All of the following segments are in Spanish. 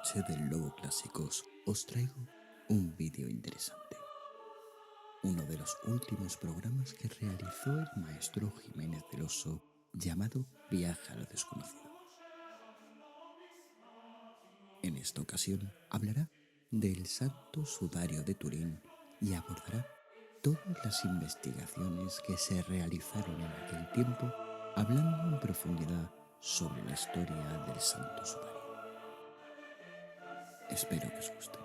noche del Lobo Clásicos os traigo un vídeo interesante. Uno de los últimos programas que realizó el maestro Jiménez del Oso, llamado Viaje a lo Desconocido. En esta ocasión hablará del Santo Sudario de Turín y abordará todas las investigaciones que se realizaron en aquel tiempo, hablando en profundidad sobre la historia del Santo Sudario. Espero que os guste.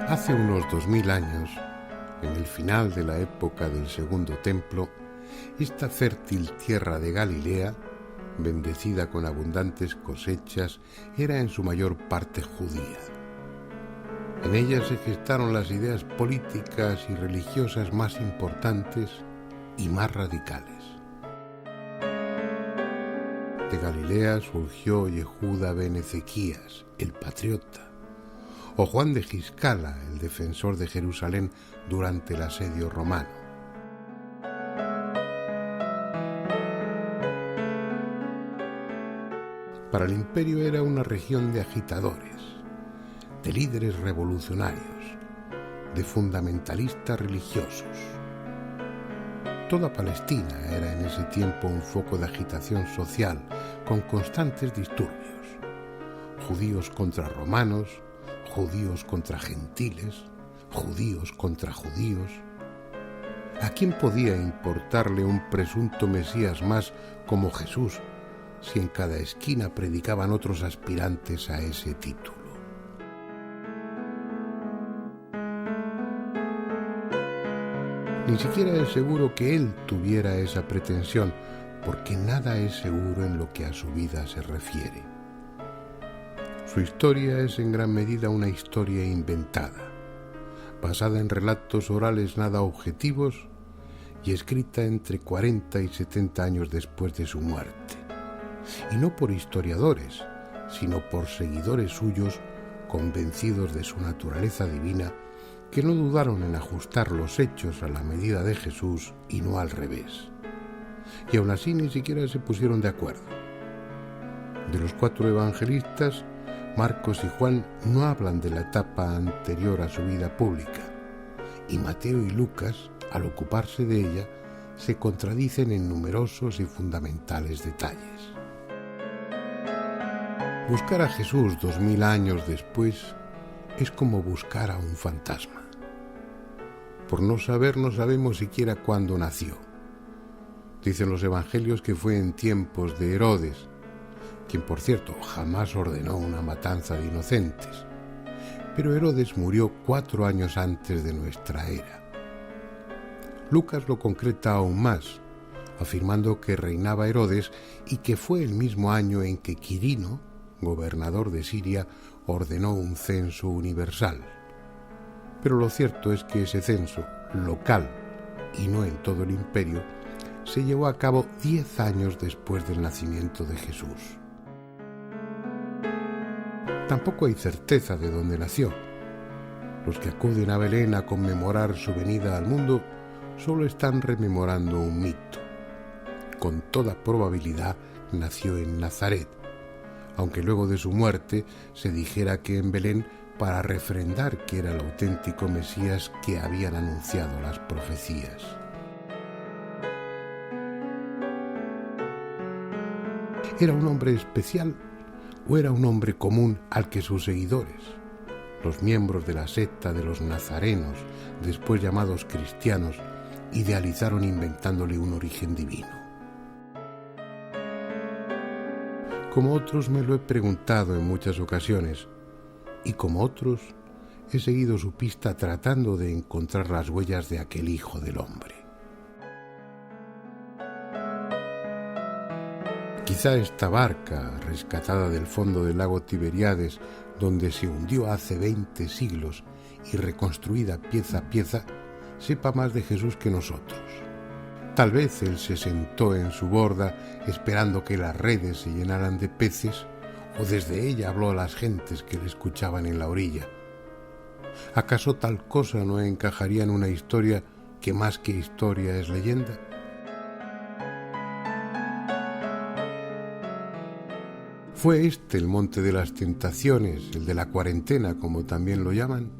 Hace unos 2000 años, en el final de la época del Segundo Templo, esta fértil tierra de Galilea, bendecida con abundantes cosechas, era en su mayor parte judía. En ella se gestaron las ideas políticas y religiosas más importantes y más radicales. De Galilea surgió Yehuda ben Ezequías, el patriota, o Juan de Giscala, el defensor de Jerusalén durante el asedio romano. Para el imperio era una región de agitadores, de líderes revolucionarios, de fundamentalistas religiosos. Toda Palestina era en ese tiempo un foco de agitación social con constantes disturbios, judíos contra romanos, judíos contra gentiles, judíos contra judíos. ¿A quién podía importarle un presunto Mesías más como Jesús si en cada esquina predicaban otros aspirantes a ese título? Ni siquiera es seguro que él tuviera esa pretensión, porque nada es seguro en lo que a su vida se refiere. Su historia es en gran medida una historia inventada, basada en relatos orales nada objetivos y escrita entre 40 y 70 años después de su muerte. Y no por historiadores, sino por seguidores suyos convencidos de su naturaleza divina, que no dudaron en ajustar los hechos a la medida de Jesús y no al revés. Y aún así ni siquiera se pusieron de acuerdo. De los 4 evangelistas, Marcos y Juan no hablan de la etapa anterior a su vida pública, y Mateo y Lucas, al ocuparse de ella, se contradicen en numerosos y fundamentales detalles. Buscar a Jesús 2000 años después es como buscar a un fantasma. Por no saber, no sabemos siquiera cuándo nació. Dicen los evangelios que fue en tiempos de Herodes, quien por cierto jamás ordenó una matanza de inocentes, pero Herodes murió 4 años antes de nuestra era. Lucas lo concreta aún más, afirmando que reinaba Herodes y que fue el mismo año en que Quirino, gobernador de Siria, ordenó un censo universal. Pero lo cierto es que ese censo, local y no en todo el imperio, se llevó a cabo 10 años después del nacimiento de Jesús. Tampoco hay certeza de dónde nació. Los que acuden a Belén a conmemorar su venida al mundo solo están rememorando un mito. Con toda probabilidad nació en Nazaret, aunque luego de su muerte se dijera que en Belén para refrendar que era el auténtico Mesías que habían anunciado las profecías. ¿Era un hombre especial o era un hombre común al que sus seguidores, los miembros de la secta de los nazarenos, después llamados cristianos, idealizaron inventándole un origen divino. Como otros me lo he preguntado en muchas ocasiones, y como otros he seguido su pista tratando de encontrar las huellas de aquel Hijo del Hombre. Quizá esta barca, rescatada del fondo del lago Tiberíades, donde se hundió hace 20 siglos y reconstruida pieza a pieza, sepa más de Jesús que nosotros. Tal vez él se sentó en su borda esperando que las redes se llenaran de peces, o desde ella habló a las gentes que le escuchaban en la orilla. ¿Acaso tal cosa no encajaría en una historia que más que historia es leyenda? ¿Fue este el monte de las tentaciones, el de la cuarentena, como también lo llaman?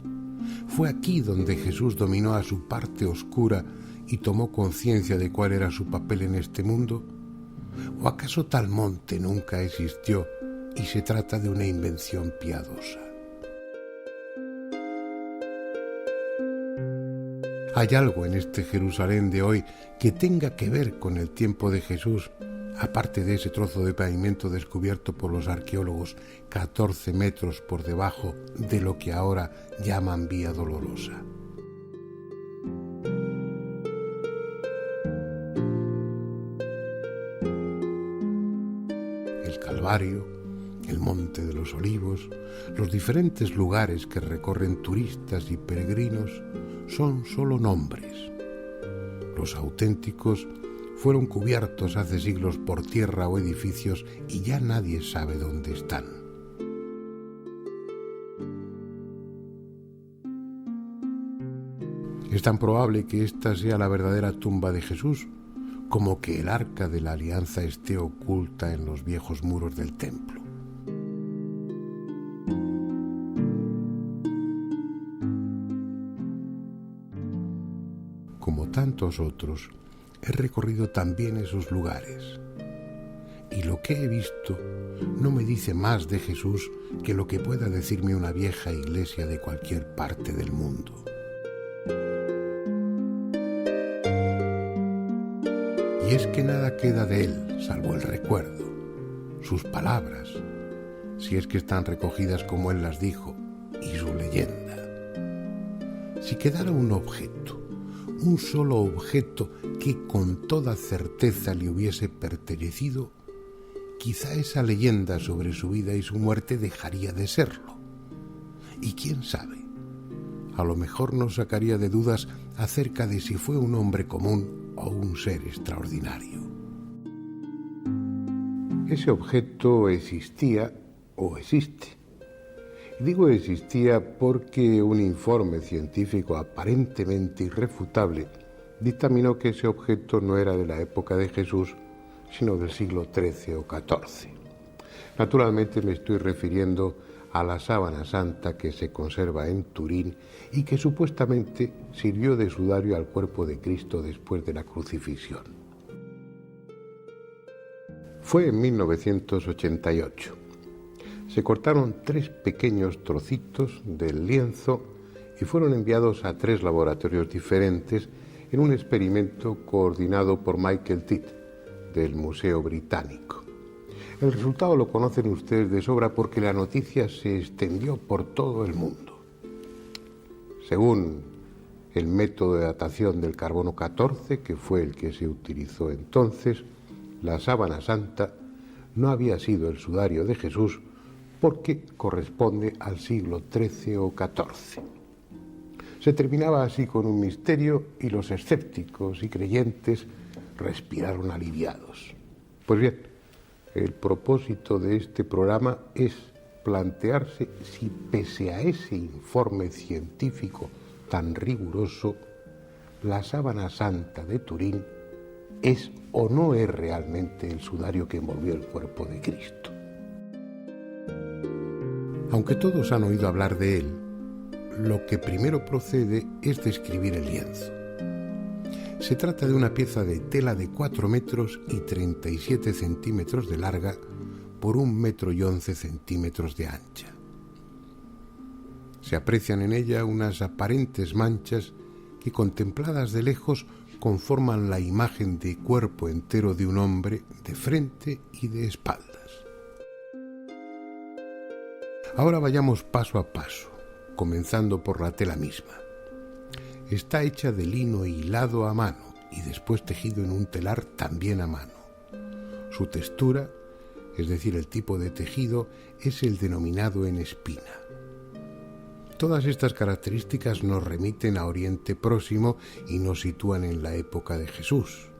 ¿Fue aquí donde Jesús dominó a su parte oscura y tomó conciencia de cuál era su papel en este mundo? ¿O acaso tal monte nunca existió y se trata de una invención piadosa? ¿Hay algo en este Jerusalén de hoy que tenga que ver con el tiempo de Jesús, aparte de ese trozo de pavimento descubierto por los arqueólogos 14 metros por debajo de lo que ahora llaman Vía Dolorosa? El Calvario, el Monte de los Olivos, los diferentes lugares que recorren turistas y peregrinos son solo nombres. Los auténticos fueron cubiertos hace siglos por tierra o edificios y ya nadie sabe dónde están. Es tan probable que esta sea la verdadera tumba de Jesús como que el arca de la alianza esté oculta en los viejos muros del templo. Como tantos otros, he recorrido también esos lugares, y lo que he visto no me dice más de Jesús que lo que pueda decirme una vieja iglesia de cualquier parte del mundo. Y es que nada queda de él, salvo el recuerdo, sus palabras, si es que están recogidas como él las dijo, y su leyenda. Si quedara un objeto, un solo objeto que con toda certeza le hubiese pertenecido, quizá esa leyenda sobre su vida y su muerte dejaría de serlo. Y quién sabe, a lo mejor nos sacaría de dudas acerca de si fue un hombre común o un ser extraordinario. Ese objeto existía o existe. Digo existía porque un informe científico aparentemente irrefutable dictaminó que ese objeto no era de la época de Jesús, sino del siglo XIII o XIV. Naturalmente me estoy refiriendo a la sábana santa que se conserva en Turín y que supuestamente sirvió de sudario al cuerpo de Cristo después de la crucifixión. Fue en 1988. Se cortaron 3 pequeños trocitos del lienzo y fueron enviados a 3 laboratorios diferentes en un experimento coordinado por Michael Tidd, del Museo Británico. El resultado lo conocen ustedes de sobra porque la noticia se extendió por todo el mundo. Según el método de datación del carbono 14, que fue el que se utilizó entonces, la sábana santa no había sido el sudario de Jesús porque corresponde al siglo XIII o XIV. Se terminaba así con un misterio y los escépticos y creyentes respiraron aliviados. Pues bien, el propósito de este programa es plantearse si pese a ese informe científico tan riguroso, la sábana santa de Turín es o no es realmente el sudario que envolvió el cuerpo de Cristo. Aunque todos han oído hablar de él, lo que primero procede es describir el lienzo. Se trata de una pieza de tela de 4 metros y 37 centímetros de larga por 1 metro y 11 centímetros de ancha. Se aprecian en ella unas aparentes manchas que, contempladas de lejos, conforman la imagen de cuerpo entero de un hombre de frente y de espaldas. Ahora vayamos paso a paso, comenzando por la tela misma. Está hecha de lino hilado a mano y después tejido en un telar también a mano. Su textura, es decir, el tipo de tejido, es el denominado en espina. Todas estas características nos remiten a Oriente Próximo y nos sitúan en la época de Jesús.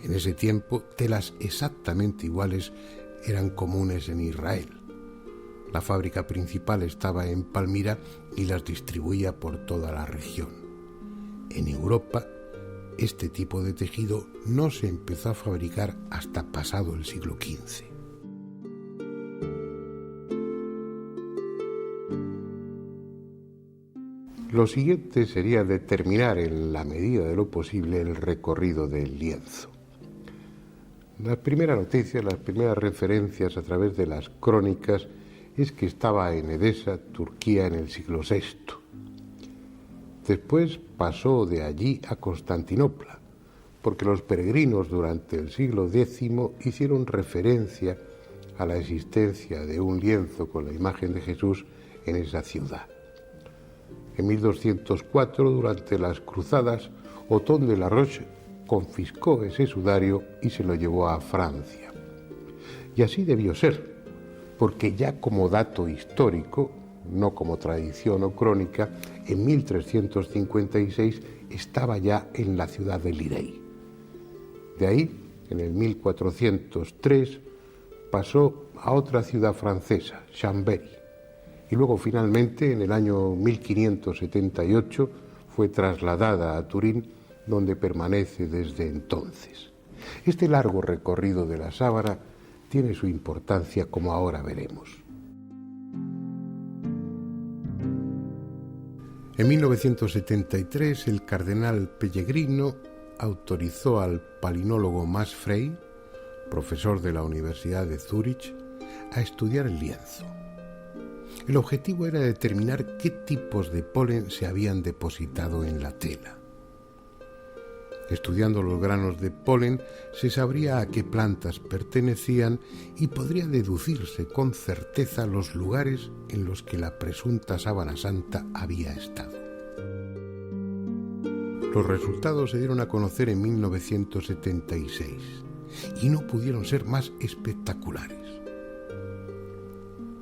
En ese tiempo, telas exactamente iguales eran comunes en Israel. La fábrica principal estaba en Palmira y las distribuía por toda la región. En Europa, este tipo de tejido no se empezó a fabricar hasta pasado el siglo XV. Lo siguiente sería determinar en la medida de lo posible el recorrido del lienzo. La primera noticia, las primeras referencias a través de las crónicas es que estaba en Edesa, Turquía, en el siglo VI. Después pasó de allí a Constantinopla, porque los peregrinos durante el siglo X hicieron referencia a la existencia de un lienzo con la imagen de Jesús en esa ciudad. En 1204, durante las cruzadas, Otón de la Roche confiscó ese sudario y se lo llevó a Francia. Y así debió ser, porque ya como dato histórico, no como tradición o crónica, en 1356 estaba ya en la ciudad de Lirey. De ahí, en el 1403, pasó a otra ciudad francesa, Chambéry, y luego finalmente en el año 1578 fue trasladada a Turín, donde permanece desde entonces. Este largo recorrido de la sábana tiene su importancia, como ahora veremos. En 1973 el cardenal Pellegrino autorizó al palinólogo Max Frey, profesor de la Universidad de Zúrich, a estudiar el lienzo. El objetivo era determinar qué tipos de polen se habían depositado en la tela. Estudiando los granos de polen se sabría a qué plantas pertenecían y podría deducirse con certeza los lugares en los que la presunta sábana santa había estado. Los resultados se dieron a conocer en 1976 y no pudieron ser más espectaculares.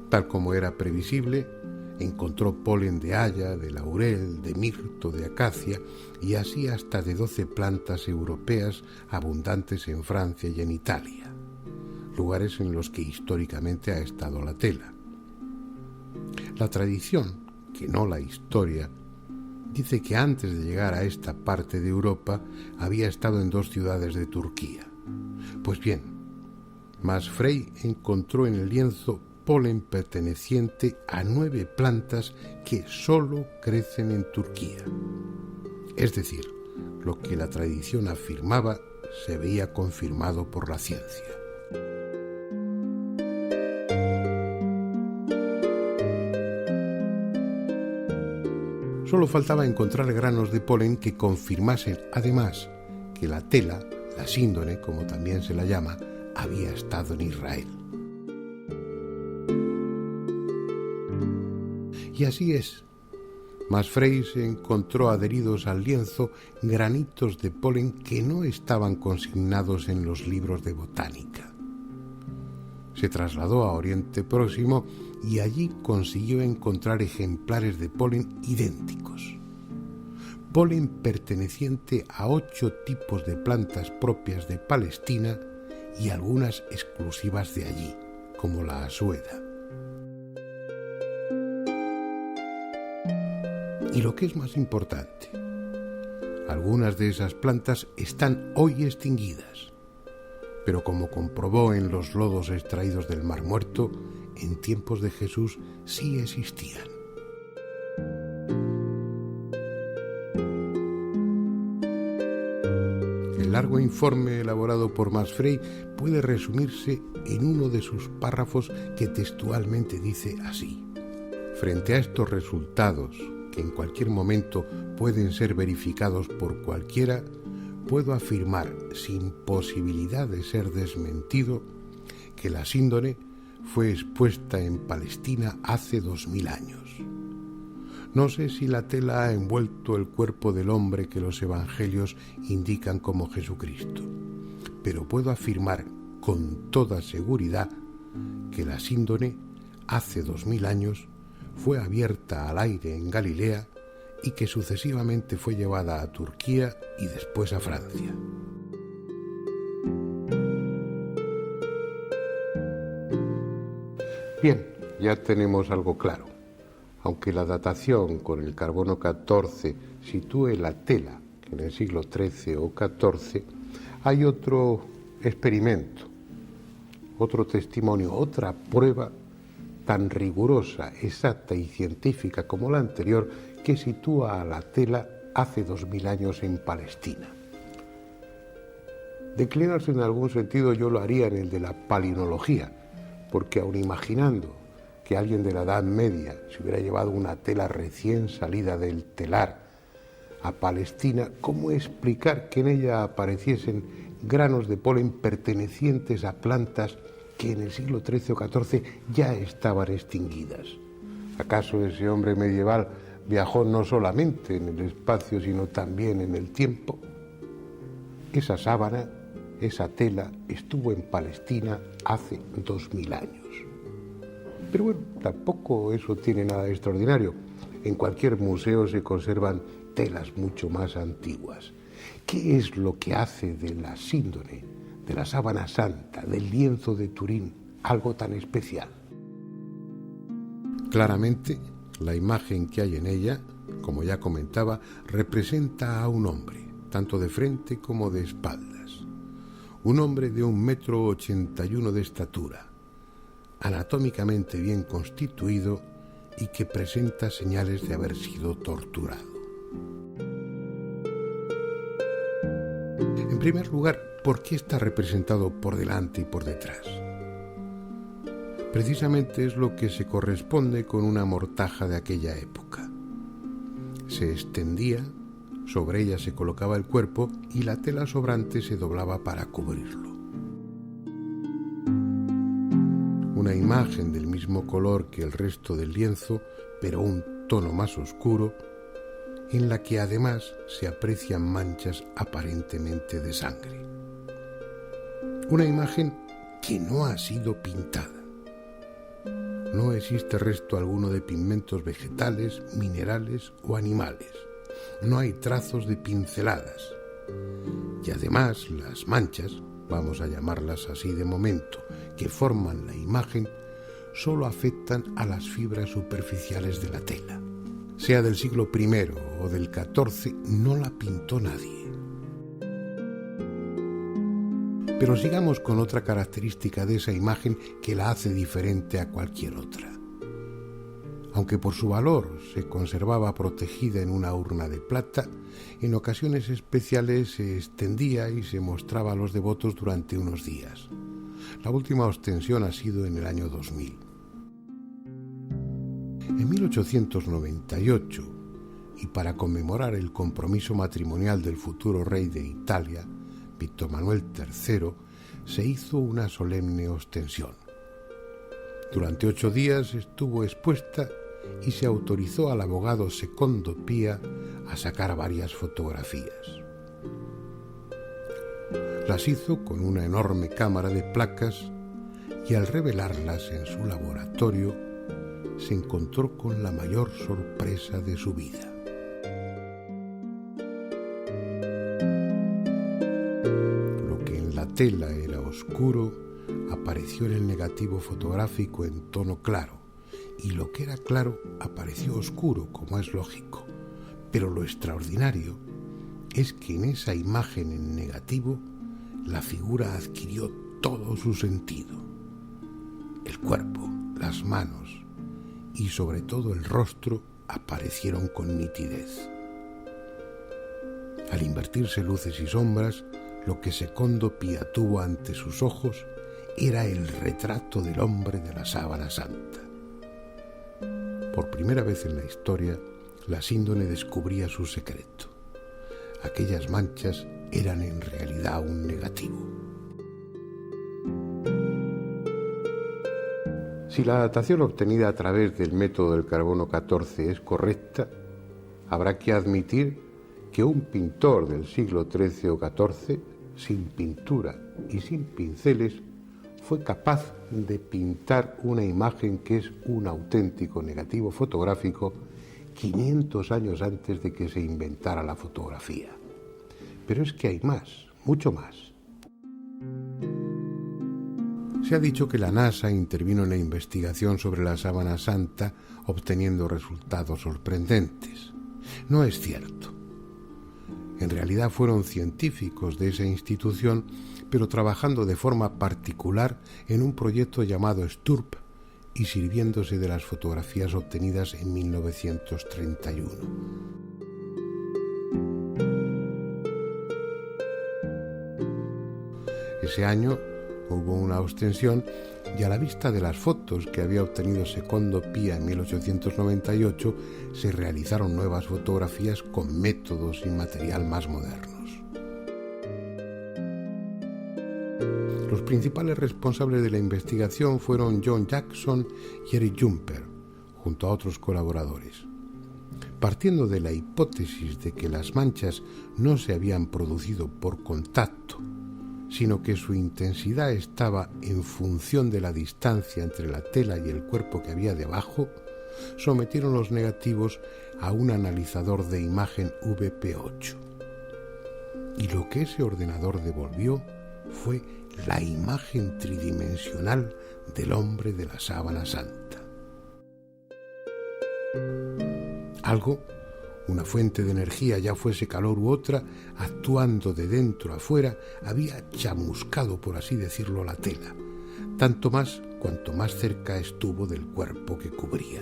Tal como era previsible, encontró polen de haya, de laurel, de mirto, de acacia y así hasta de 12 plantas europeas abundantes en Francia y en Italia, lugares en los que históricamente ha estado la tela. La tradición, que no la historia, dice que antes de llegar a esta parte de Europa había estado en 2 ciudades de Turquía. Pues bien, Max Frey encontró en el lienzo polen perteneciente a 9 plantas que solo crecen en Turquía. Es decir, lo que la tradición afirmaba se veía confirmado por la ciencia. Solo faltaba encontrar granos de polen que confirmasen además que la tela, la síndone, como también se la llama, había estado en Israel. Y así es. Max Frey se encontró adheridos al lienzo granitos de polen que no estaban consignados en los libros de botánica. Se trasladó a Oriente Próximo y allí consiguió encontrar ejemplares de polen idénticos. Polen perteneciente a 8 tipos de plantas propias de Palestina y algunas exclusivas de allí, como la asueda. Y lo que es más importante, algunas de esas plantas están hoy extinguidas, pero como comprobó en los lodos extraídos del Mar Muerto, en tiempos de Jesús sí existían. El largo informe elaborado por Max Frey puede resumirse en uno de sus párrafos que textualmente dice así: Frente a estos resultados, que en cualquier momento pueden ser verificados por cualquiera, puedo afirmar, sin posibilidad de ser desmentido, que la síndone fue expuesta en Palestina hace 2000 años. No sé si la tela ha envuelto el cuerpo del hombre que los evangelios indican como Jesucristo, pero puedo afirmar con toda seguridad que la síndone, hace 2000 años, fue abierta al aire en Galilea y que sucesivamente fue llevada a Turquía y después a Francia. Bien, ya tenemos algo claro. Aunque la datación con el carbono 14 sitúe la tela en el siglo XIII o XIV, hay otro experimento, otro testimonio, otra prueba tan rigurosa, exacta y científica como la anterior, que sitúa a la tela hace 2000 años en Palestina. Declinarse en algún sentido yo lo haría en el de la palinología, porque aun imaginando que alguien de la Edad Media se hubiera llevado una tela recién salida del telar a Palestina, ¿cómo explicar que en ella apareciesen granos de polen pertenecientes a plantas que en el siglo XIII o XIV ya estaban extinguidas? ¿Acaso ese hombre medieval viajó no solamente en el espacio, sino también en el tiempo? Esa sábana, esa tela, estuvo en Palestina hace 2000 años. Pero bueno, tampoco eso tiene nada de extraordinario. En cualquier museo se conservan telas mucho más antiguas. ¿Qué es lo que hace de la síndone, de la sábana santa, del lienzo de Turín, algo tan especial? Claramente, la imagen que hay en ella, como ya comentaba, representa a un hombre, tanto de frente como de espaldas. Un hombre de 1,81 m de estatura, anatómicamente bien constituido y que presenta señales de haber sido torturado. En primer lugar, ¿por qué está representado por delante y por detrás? Precisamente es lo que se corresponde con una mortaja de aquella época. Se extendía, sobre ella se colocaba el cuerpo y la tela sobrante se doblaba para cubrirlo. Una imagen del mismo color que el resto del lienzo, pero un tono más oscuro, en la que además se aprecian manchas aparentemente de sangre. Una imagen que no ha sido pintada. No existe resto alguno de pigmentos vegetales, minerales o animales. No hay trazos de pinceladas. Y además las manchas, vamos a llamarlas así de momento, que forman la imagen, solo afectan a las fibras superficiales de la tela. Sea del siglo I o del XIV, no la pintó nadie. Pero sigamos con otra característica de esa imagen que la hace diferente a cualquier otra. Aunque por su valor se conservaba protegida en una urna de plata, en ocasiones especiales se extendía y se mostraba a los devotos durante unos días. La última ostensión ha sido en el año 2000. En 1898, y para conmemorar el compromiso matrimonial del futuro rey de Italia, Víctor Manuel III, se hizo una solemne ostensión. Durante 8 días estuvo expuesta y se autorizó al abogado Secondo Pía a sacar varias fotografías. Las hizo con una enorme cámara de placas y al revelarlas en su laboratorio se encontró con la mayor sorpresa de su vida. Lo que en la tela era oscuro apareció en el negativo fotográfico en tono claro, y lo que era claro apareció oscuro, como es lógico. Pero lo extraordinario es que en esa imagen en negativo la figura adquirió todo su sentido. El cuerpo, las manos y sobre todo el rostro aparecieron con nitidez. Al invertirse luces y sombras, lo que Secondo Pía tuvo ante sus ojos era el retrato del hombre de la sábana santa. por primera vez en la historia, la síndone descubría su secreto. Aquellas manchas eran en realidad un negativo. Si la datación obtenida a través del método del carbono 14 es correcta, habrá que admitir que un pintor del siglo XIII o XIV, sin pintura y sin pinceles, fue capaz de pintar una imagen que es un auténtico negativo fotográfico 500 años antes de que se inventara la fotografía. Pero es que hay más, mucho más. Se ha dicho que la NASA intervino en la investigación sobre la sábana santa, obteniendo resultados sorprendentes. No es cierto. En realidad fueron científicos de esa institución, pero trabajando de forma particular en un proyecto llamado STURP y sirviéndose de las fotografías obtenidas en 1931. Ese año hubo una ostensión y a la vista de las fotos que había obtenido Secondo Pia en 1898 se realizaron nuevas fotografías con métodos y material más modernos. Los principales responsables de la investigación fueron John Jackson y Eric Jumper, junto a otros colaboradores. Partiendo de la hipótesis de que las manchas no se habían producido por contacto, sino que su intensidad estaba en función de la distancia entre la tela y el cuerpo que había debajo, sometieron los negativos a un analizador de imagen VP8. Y lo que ese ordenador devolvió fue la imagen tridimensional del hombre de la sábana santa. Algo, una fuente de energía, ya fuese calor u otra, actuando de dentro a fuera, había chamuscado, por así decirlo, la tela, tanto más cuanto más cerca estuvo del cuerpo que cubría.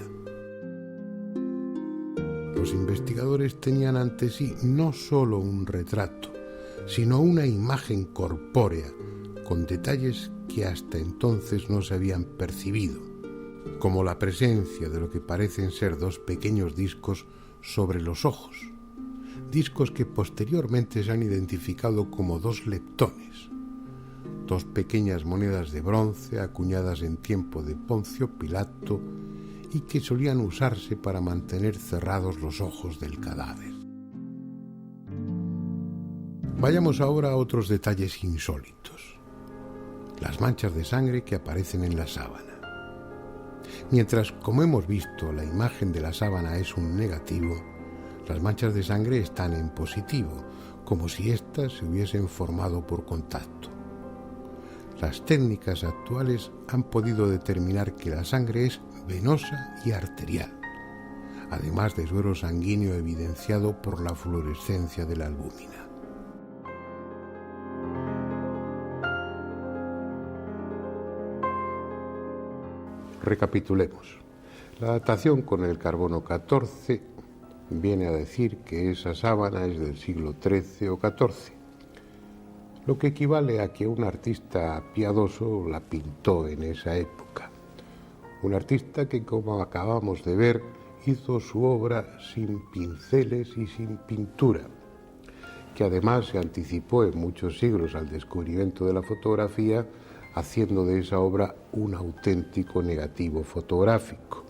Los investigadores tenían ante sí no solo un retrato, sino una imagen corpórea, con detalles que hasta entonces no se habían percibido, como la presencia de lo que parecen ser dos pequeños discos sobre los ojos, discos que posteriormente se han identificado como dos leptones, dos pequeñas monedas de bronce acuñadas en tiempo de Poncio Pilato y que solían usarse para mantener cerrados los ojos del cadáver. Vayamos ahora a otros detalles insólitos. Las manchas de sangre que aparecen en la sábana. Mientras, como hemos visto, la imagen de la sábana es un negativo, las manchas de sangre están en positivo, como si éstas se hubiesen formado por contacto. Las técnicas actuales han podido determinar que la sangre es venosa y arterial, además de suero sanguíneo evidenciado por la fluorescencia de la albúmina. Recapitulemos. La datación con el carbono 14 viene a decir que esa sábana es del siglo XIII o XIV, lo que equivale a que un artista piadoso la pintó en esa época. Un artista que, como acabamos de ver, hizo su obra sin pinceles y sin pintura, que además se anticipó en muchos siglos al descubrimiento de la fotografía, haciendo de esa obra un auténtico negativo fotográfico,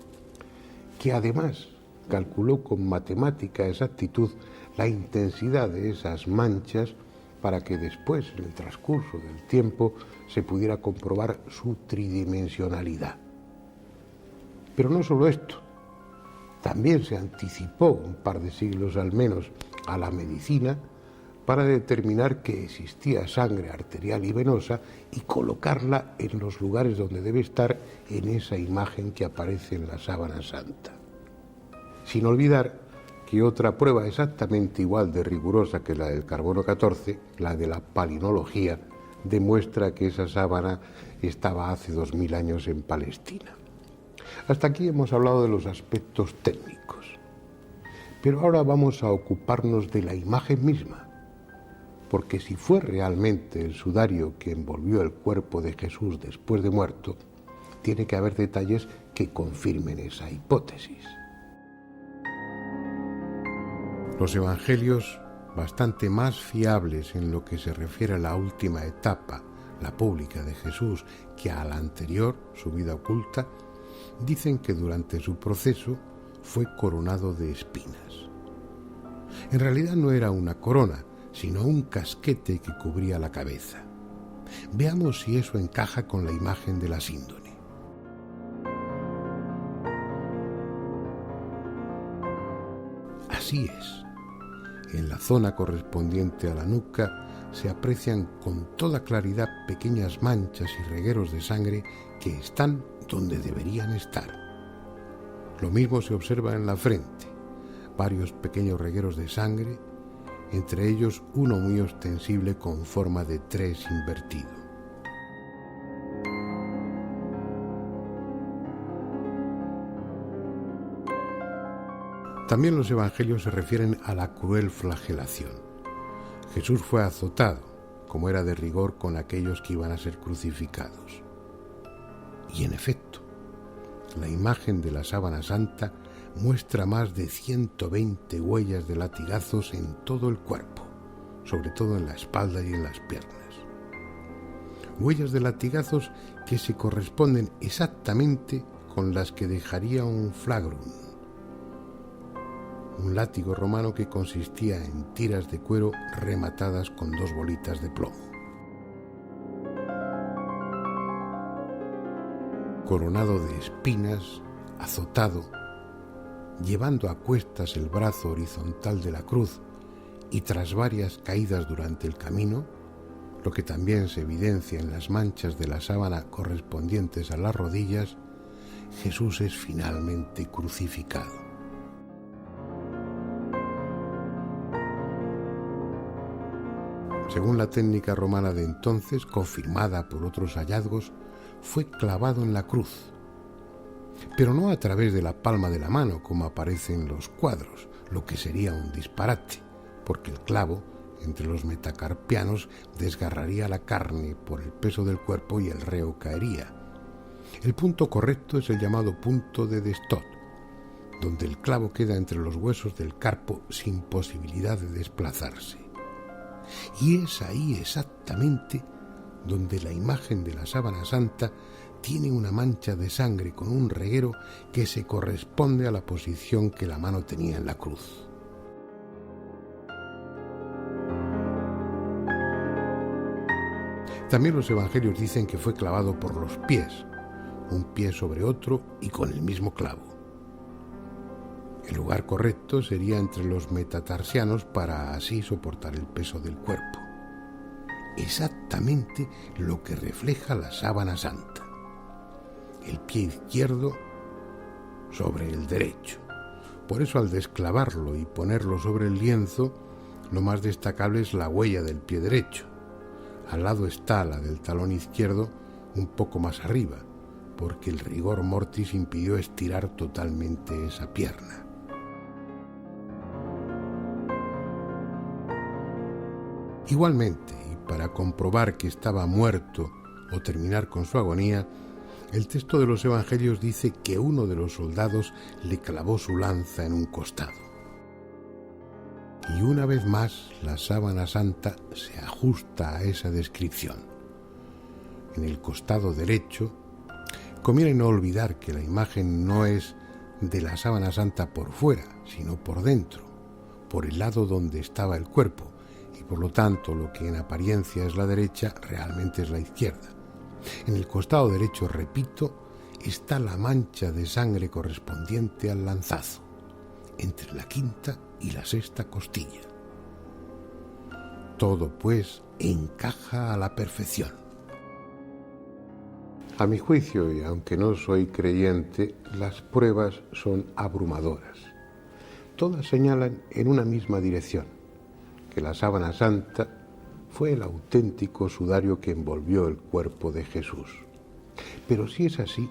que además calculó con matemática exactitud la intensidad de esas manchas para que después, en el transcurso del tiempo, se pudiera comprobar su tridimensionalidad. Pero no solo esto, también se anticipó un par de siglos al menos a la medicina para determinar que existía sangre arterial y venosa y colocarla en los lugares donde debe estar en esa imagen que aparece en la sábana santa. Sin olvidar que otra prueba exactamente igual de rigurosa que la del carbono 14, la de la palinología, demuestra que esa sábana estaba hace 2000 años en Palestina. Hasta aquí hemos hablado de los aspectos técnicos, pero ahora vamos a ocuparnos de la imagen misma. Porque si fue realmente el sudario que envolvió el cuerpo de Jesús después de muerto, tiene que haber detalles que confirmen esa hipótesis. Los evangelios, bastante más fiables en lo que se refiere a la última etapa, la pública de Jesús, que a la anterior, su vida oculta, dicen que durante su proceso fue coronado de espinas. En realidad no era una corona, sino un casquete que cubría la cabeza. Veamos si eso encaja con la imagen de la síndone. Así es. En la zona correspondiente a la nuca se aprecian con toda claridad pequeñas manchas y regueros de sangre que están donde deberían estar. Lo mismo se observa en la frente, varios pequeños regueros de sangre, entre ellos uno muy ostensible con forma de 3 invertido. También los evangelios se refieren a la cruel flagelación. Jesús fue azotado, como era de rigor con aquellos que iban a ser crucificados. Y en efecto, la imagen de la sábana santa muestra más de 120 huellas de latigazos en todo el cuerpo, sobre todo en la espalda y en las piernas. Huellas de latigazos que se corresponden exactamente con las que dejaría un flagrum, un látigo romano que consistía en tiras de cuero rematadas con 2 bolitas de plomo. Coronado de espinas, azotado, llevando a cuestas el brazo horizontal de la cruz y tras varias caídas durante el camino, lo que también se evidencia en las manchas de la sábana correspondientes a las rodillas, Jesús es finalmente crucificado. Según la técnica romana de entonces, confirmada por otros hallazgos, fue clavado en la cruz, pero no a través de la palma de la mano, como aparece en los cuadros, lo que sería un disparate, porque el clavo, entre los metacarpianos, desgarraría la carne por el peso del cuerpo y el reo caería. El punto correcto es el llamado punto de Destot, donde el clavo queda entre los huesos del carpo sin posibilidad de desplazarse. Y es ahí exactamente donde la imagen de la sábana santa tiene una mancha de sangre con un reguero que se corresponde a la posición que la mano tenía en la cruz. También los evangelios dicen que fue clavado por los pies, un pie sobre otro y con el mismo clavo. El lugar correcto sería entre los metatarsianos para así soportar el peso del cuerpo. Exactamente lo que refleja la sábana santa. El pie izquierdo sobre el derecho. Por eso al desclavarlo y ponerlo sobre el lienzo, lo más destacable es la huella del pie derecho. Al lado está la del talón izquierdo un poco más arriba, porque el rigor mortis impidió estirar totalmente esa pierna. Igualmente, y para comprobar que estaba muerto o terminar con su agonía, el texto de los evangelios dice que uno de los soldados le clavó su lanza en un costado. Y una vez más, la sábana santa se ajusta a esa descripción. En el costado derecho, conviene no olvidar que la imagen no es de la sábana santa por fuera, sino por dentro, por el lado donde estaba el cuerpo, y por lo tanto lo que en apariencia es la derecha realmente es la izquierda. En el costado derecho, repito, está la mancha de sangre correspondiente al lanzazo, entre la quinta y la sexta costilla. Todo, pues, encaja a la perfección. A mi juicio, y aunque no soy creyente, las pruebas son abrumadoras. Todas señalan en una misma dirección, que la sábana santa fue el auténtico sudario que envolvió el cuerpo de Jesús. Pero si es así,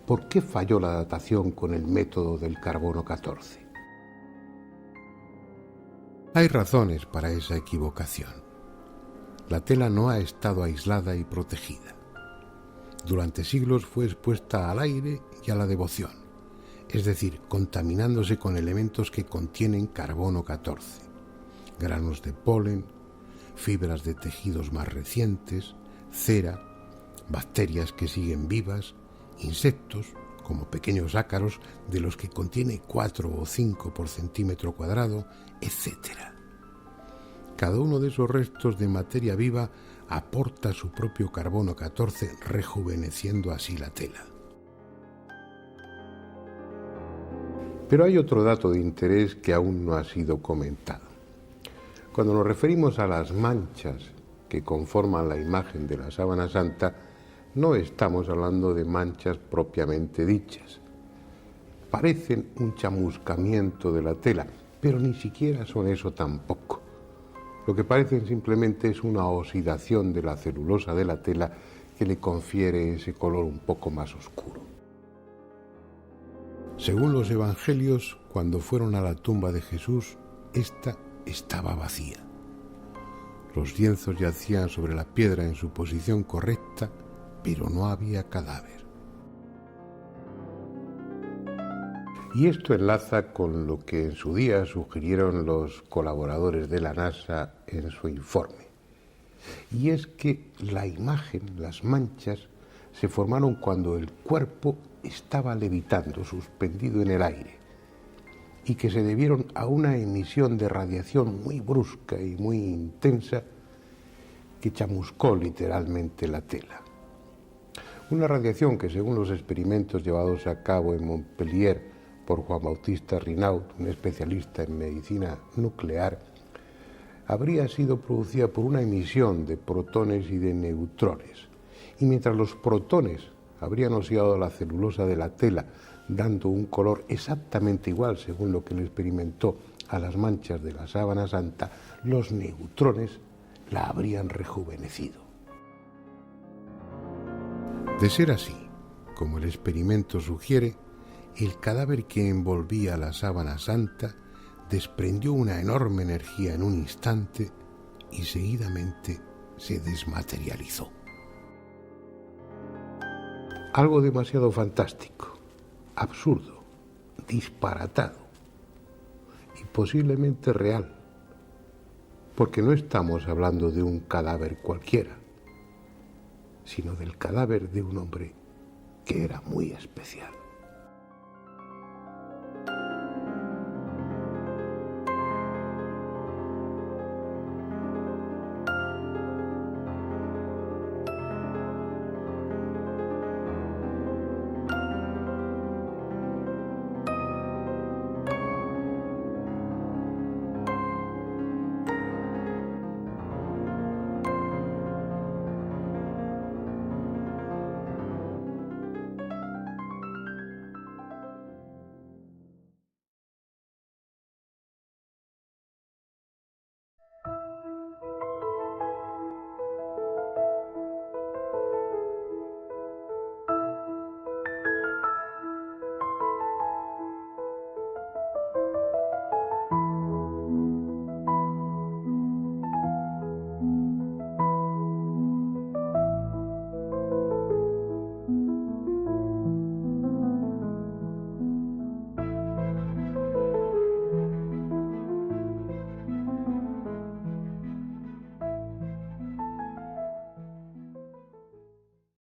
¿por qué falló la datación con el método del carbono 14? Hay razones para esa equivocación. La tela no ha estado aislada y protegida. Durante siglos fue expuesta al aire y a la devoción, es decir, contaminándose con elementos que contienen carbono 14, granos de polen, fibras de tejidos más recientes, cera, bacterias que siguen vivas, insectos, como pequeños ácaros de los que contiene 4 o 5 por centímetro cuadrado, etc. Cada uno de esos restos de materia viva aporta su propio carbono 14, rejuveneciendo así la tela. Pero hay otro dato de interés que aún no ha sido comentado. Cuando nos referimos a las manchas que conforman la imagen de la sábana santa, no estamos hablando de manchas propiamente dichas. Parecen un chamuscamiento de la tela, pero ni siquiera son eso tampoco. Lo que parecen simplemente es una oxidación de la celulosa de la tela que le confiere ese color un poco más oscuro. Según los evangelios, cuando fueron a la tumba de Jesús, ésta estaba vacía. Los lienzos yacían sobre la piedra en su posición correcta, pero no había cadáver. Y esto enlaza con lo que en su día sugirieron los colaboradores de la NASA en su informe. Y es que la imagen, las manchas, se formaron cuando el cuerpo estaba levitando, suspendido en el aire, y que se debieron a una emisión de radiación muy brusca y muy intensa que chamuscó literalmente la tela. Una radiación que, según los experimentos llevados a cabo en Montpellier por Juan Bautista Rinaud, un especialista en medicina nuclear, habría sido producida por una emisión de protones y de neutrones. Y mientras los protones habrían oxidado la celulosa de la tela, dando un color exactamente igual, según lo que le experimentó, a las manchas de la sábana santa, los neutrones la habrían rejuvenecido. De ser así, como el experimento sugiere, el cadáver que envolvía la sábana santa desprendió una enorme energía en un instante y seguidamente se desmaterializó. Algo demasiado fantástico, absurdo, disparatado y posiblemente real, porque no estamos hablando de un cadáver cualquiera, sino del cadáver de un hombre que era muy especial.